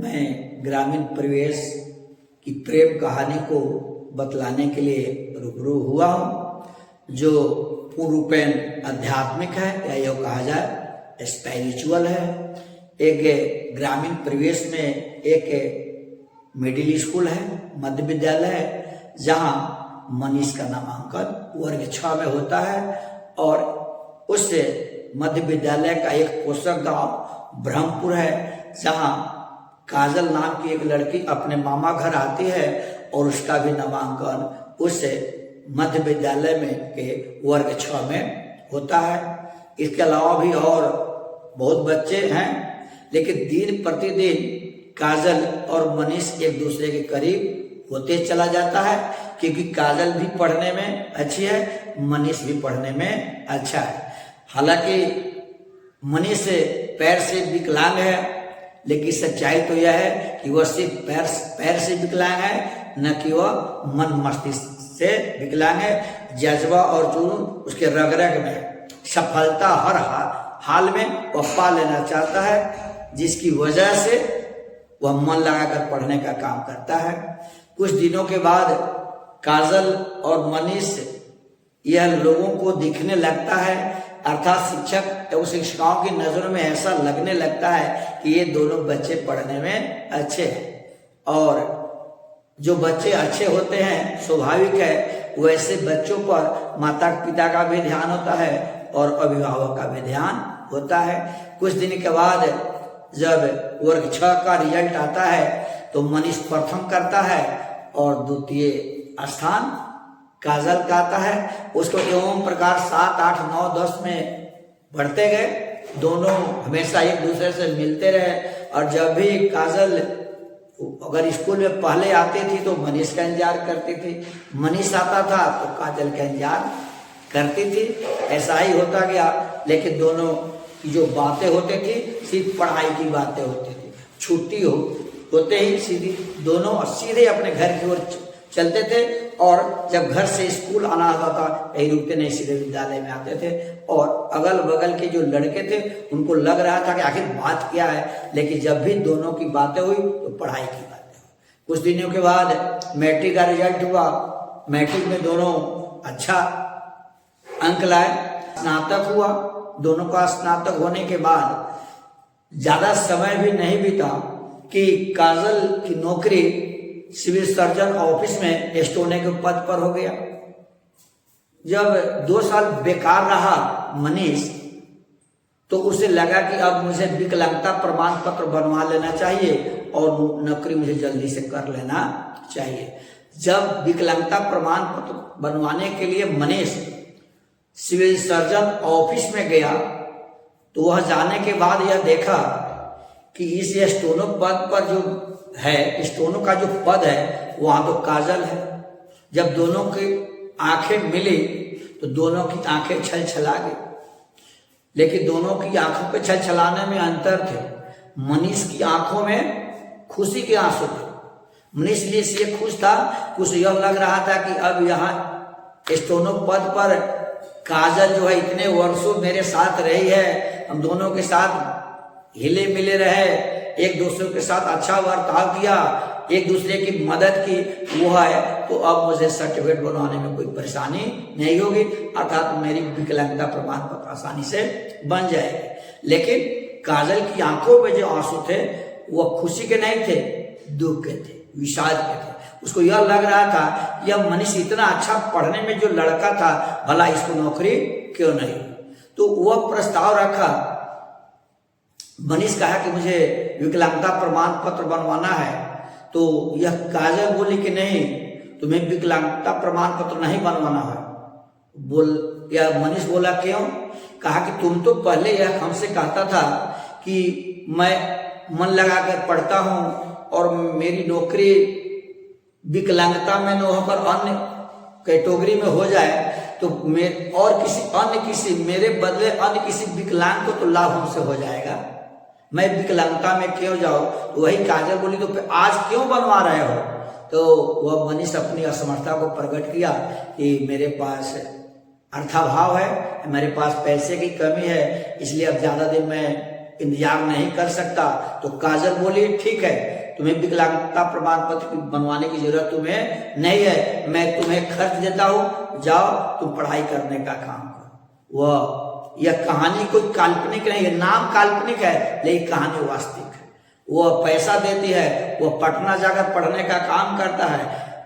मैं ग्रामीण परिवेश की प्रेम कहानी को बतलाने के लिए रूबरू हुआ हूँ, जो पूर्ण रूपेण आध्यात्मिक है या यूँ कहा जाए स्पिरिचुअल है। एक ग्रामीण परिवेश में एक मिडिल स्कूल है, मध्य विद्यालय है, जहाँ मनीष का नामांकन वर्ग 6 में होता है और उस मध्य विद्यालय का एक पोषक गांव ब्रह्मपुर है, जहाँ काजल नाम की एक लड़की अपने मामा घर आती है और उसका भी नामांकन उस मध्य विद्यालय में के वर्ग 6 में होता है। इसके अलावा भी और बहुत बच्चे हैं, लेकिन दिन प्रतिदिन काजल और मनीष एक दूसरे के करीब होते चला जाता है, क्योंकि काजल भी पढ़ने में अच्छी है, मनीष भी पढ़ने में अच्छा है। हालांकि मनीष पैर से विकलांग है, लेकिन सच्चाई तो यह है कि वह सिर्फ पैर से विकलांग है, न कि वह मन मस्तिष्क से विकलांग है। जज्बा और जुनून उसके रग रग में, सफलता हर हाल में वह पा लेना चाहता है, जिसकी वजह से वह मन लगाकर पढ़ने का काम करता है। कुछ दिनों के बाद काजल और मनीष यह लोगों को दिखने लगता है, अर्थात शिक्षक एवं शिक्षिकाओं की नजरों में ऐसा लगने लगता है कि ये दोनों बच्चे पढ़ने में अच्छे हैं। और जो बच्चे अच्छे होते हैं, स्वाभाविक है, वैसे बच्चों पर माता पिता का भी ध्यान होता है और अभिभावक का भी ध्यान होता है। कुछ दिन के बाद जब वर्ग 6 का रिजल्ट आता है तो मनीष प्रथम करता है और द्वितीय स्थान काजल का आता है। उसको एवं प्रकार 7, 8, 9, 10 में बढ़ते गए। दोनों हमेशा एक दूसरे से मिलते रहे और जब भी काजल अगर स्कूल में पहले आती थी तो मनीष का इंतजार करती थी, मनीष आता था तो काजल का इंतजार करती थी। ऐसा ही होता गया, लेकिन दोनों की जो बातें होती थी सिर्फ पढ़ाई की बातें होती थी। छुट्टी होते ही दोनों सीधे अपने घर की ओर चलते थे और जब घर से स्कूल आना होता था कहीं रुकते नहीं, सीधे विद्यालय में आते थे। और अगल बगल के जो लड़के थे उनको लग रहा था कि आखिर बात क्या है, लेकिन जब भी दोनों की बातें हुई तो पढ़ाई की बातें हुई। कुछ दिनों के बाद मैट्रिक का रिजल्ट हुआ। मैट्रिक में दोनों अच्छा अंक लाए। स्नातक हुआ। दोनों का स्नातक होने के बाद ज्यादा समय भी नहीं बीता कि काजल की नौकरी सिविल सर्जन ऑफिस में स्टोने के पद पर हो गया। जब 2 साल बेकार रहा मनीष, तो उसे लगा कि अब मुझे विकलांगता प्रमाण पत्र बनवा लेना चाहिए और नौकरी मुझे जल्दी से कर लेना चाहिए। जब विकलांगता प्रमाण पत्र बनवाने के लिए मनीष सिविल सर्जन ऑफिस में गया तो वह जाने के बाद यह देखा कि इस स्टोनो पद पर जो है, स्टोनो का जो पद है वहां तो काजल है। जब दोनों की आंखें मिली तो दोनों की आंखें छलछला गई, लेकिन दोनों की आंखों पे छलछलाने में अंतर थे। मनीष की आंखों में खुशी के आंसू थे। मनीष इसलिए खुश था, उसे यह लग रहा था कि अब यहाँ स्टोनो पद पर काजल जो है इतने वर्षों मेरे साथ रही है, हम दोनों के साथ हिले मिले रहे, एक दूसरे के साथ अच्छा बर्ताव किया, एक दूसरे की मदद की, वो है तो अब मुझे सर्टिफिकेट बनवाने में कोई परेशानी नहीं होगी, अर्थात मेरी विकलांगता प्रमाण पत्र आसानी से बन जाएगी। लेकिन काजल की आंखों में जो आंसू थे वह खुशी के नहीं थे, दुख के थे, विषाद के थे। उसको यह लग रहा था यह मनीष इतना अच्छा पढ़ने में जो लड़का था, भला इसको नौकरी क्यों नहीं। तो वह प्रस्ताव रखा। मनीष कहा कि मुझे विकलांगता प्रमाण पत्र बनवाना है, तो यह काजल बोली कि नहीं, तुम्हें विकलांगता प्रमाण पत्र नहीं बनवाना है। या मनीष बोला क्यों? कहा कि तुम तो पहले यह हमसे कहता था कि मैं मन लगाकर पढ़ता हूं और मेरी नौकरी विकलांगता में न होकर अन्य कैटेगरी में हो जाए तो मेरे बदले अन्य किसी विकलांग को तो लाभ हमसे हो जाएगा, मैं विकलांगता में क्यों जाऊं। तो वही काजल बोली तो फिर आज क्यों बनवा रहे हो? तो वह मनीष अपनी असमर्थता को प्रकट किया कि मेरे पास अर्थाभाव है, मेरे पास पैसे की कमी है, इसलिए अब ज्यादा दिन मैं इंतजार नहीं कर सकता। तो काजल बोली ठीक है, तुम्हें विकलांगता प्रमाण पत्र बनवाने की जरूरत तुम्हें नहीं है, मैं तुम्हें खर्च देता हूं, जाओ तुम पढ़ाई करने का काम करो। वह यह कहानी कोई काल्पनिक नहीं है, नाम काल्पनिक है लेकिन कहानी वास्तविक है। वह पैसा देती है, वह पटना जाकर पढ़ने का काम करता है।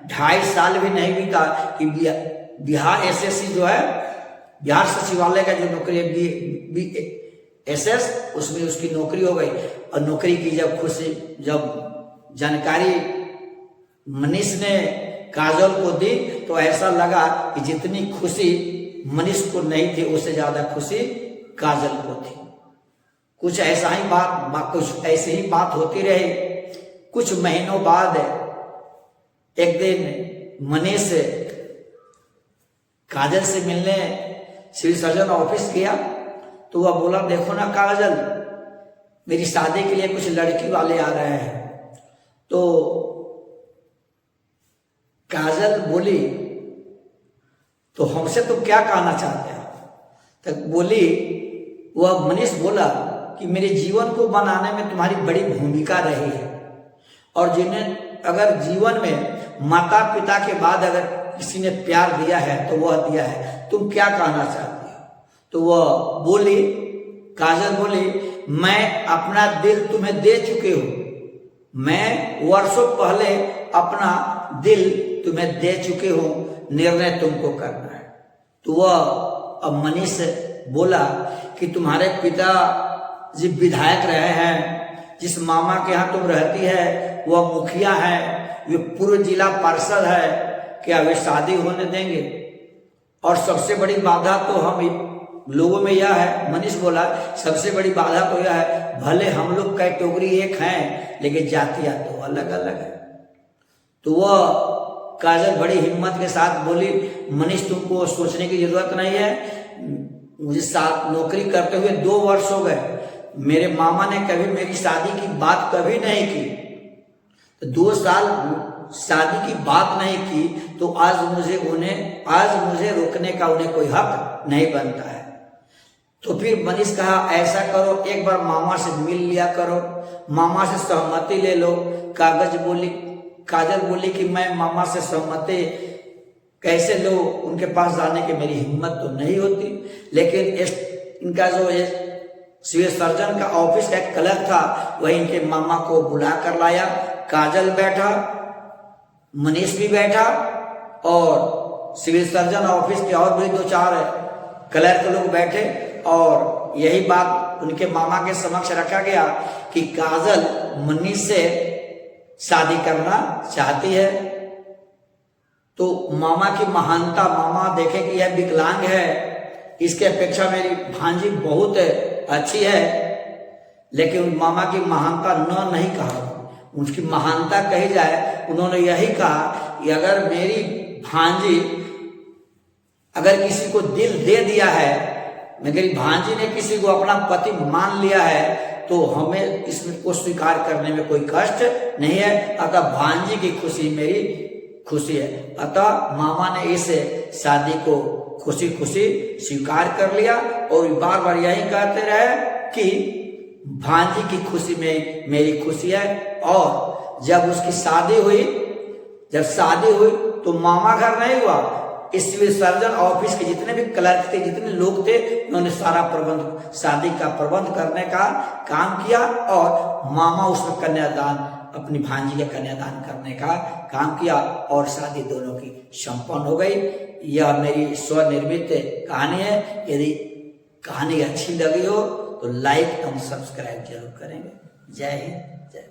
2.5 साल भी नहीं बीता कि बिहार एसएससी जो है, बिहार सचिवालय का जो नौकरी है एसएस, उसमें उसकी नौकरी हो गई। और नौकरी की जब जानकारी मनीष ने काजल को दी तो ऐसा लगा कि जितनी खुशी मनीष को नहीं थी उससे ज्यादा खुशी काजल को थी। कुछ ऐसा ही कुछ ऐसी ही बात होती रही। कुछ महीनों बाद एक दिन मनीष काजल से मिलने सिविल सर्जन ऑफिस गया तो वह बोला, देखो ना काजल, मेरी शादी के लिए कुछ लड़की वाले आ रहे हैं। तो काजल बोली, तो हमसे तुम क्या कहना चाहते हो? तो बोली, वह मनीष बोला कि मेरे जीवन को बनाने में तुम्हारी बड़ी भूमिका रही है, और जिन्हें अगर जीवन में माता पिता के बाद अगर किसी ने प्यार दिया है तो वह दिया है, तुम क्या कहना चाहती हो? तो वह बोली, काजल बोली, मैं अपना दिल तुम्हें दे चुकी हूं, मैं वर्षों पहले अपना दिल तुम्हें दे चुकी हूं, निर्णय तुमको करना है। तो वह अब मनीष बोला कि तुम्हारे पिता जी विधायक रहे हैं, जिस मामा के यहाँ तुम रहती है वह मुखिया है, वे पूर्व जिला पार्षद है, क्या वे शादी होने देंगे? और सबसे बड़ी बाधा तो हम लोगों में यह है, मनीष बोला, सबसे बड़ी बाधा तो यह है, भले हम लोग कैटेगरी एक हैं लेकिन जातियां तो अलग अलग है। तो वह काजल बड़ी हिम्मत के साथ बोली, मनीष तुमको सोचने की जरूरत नहीं है, मुझे साथ नौकरी करते हुए 2 वर्ष हो गए, मेरे मामा ने कभी मेरी शादी की बात कभी नहीं की, तो 2 साल शादी की बात नहीं की, तो आज मुझे रोकने का उन्हें कोई हक नहीं बनता है। तो फिर मनीष कहा, ऐसा करो, एक बार मामा से मिल लिया करो, मामा से सहमति ले लो। काजल बोली कि मैं मामा से सहमति कैसे लो, उनके पास जाने की मेरी हिम्मत तो नहीं होती। लेकिन इनका जो सिविल सर्जन का ऑफिस का एक क्लर्क था, वही इनके मामा को बुला कर लाया। काजल बैठा, मनीष भी बैठा, और सिविल सर्जन ऑफिस के और भी 2-4 क्लर्क लोग बैठे, और यही बात उनके मामा के समक्ष रखा गया कि काजल मनीष से शादी करना चाहती है। तो मामा की महानता, मामा देखे कि यह विकलांग है, इसके अपेक्षा मेरी भांजी बहुत अच्छी है, लेकिन मामा की महानता नहीं कहा, उसकी महानता कही जाए, उन्होंने यही कहा कि अगर मेरी भांजी अगर किसी को दिल दे दिया है, मेरी भांजी ने किसी को अपना पति मान लिया है, तो हमें इसमें को स्वीकार करने में कोई कष्ट नहीं है। अतः भांजी की खुशी मेरी खुशी है। अतः मामा ने इस शादी को खुशी खुशी स्वीकार कर लिया, और बार बार यही कहते रहे कि भांजी की खुशी में मेरी खुशी है। और जब उसकी शादी हुई, तो मामा घर नहीं हुआ, इस सिविल सर्जन ऑफिस के जितने भी क्लर्क थे, जितने लोग थे, उन्होंने सारा प्रबंध, शादी का प्रबंध करने का काम किया, और मामा उसमें कन्यादान, अपनी भांजी का कन्यादान करने का काम किया, और शादी दोनों की संपन्न हो गई। यह मेरी स्वनिर्मित कहानी है। यदि कहानी अच्छी लगी हो तो लाइक एवं सब्सक्राइब जरूर करेंगे। जय हिंद, जय।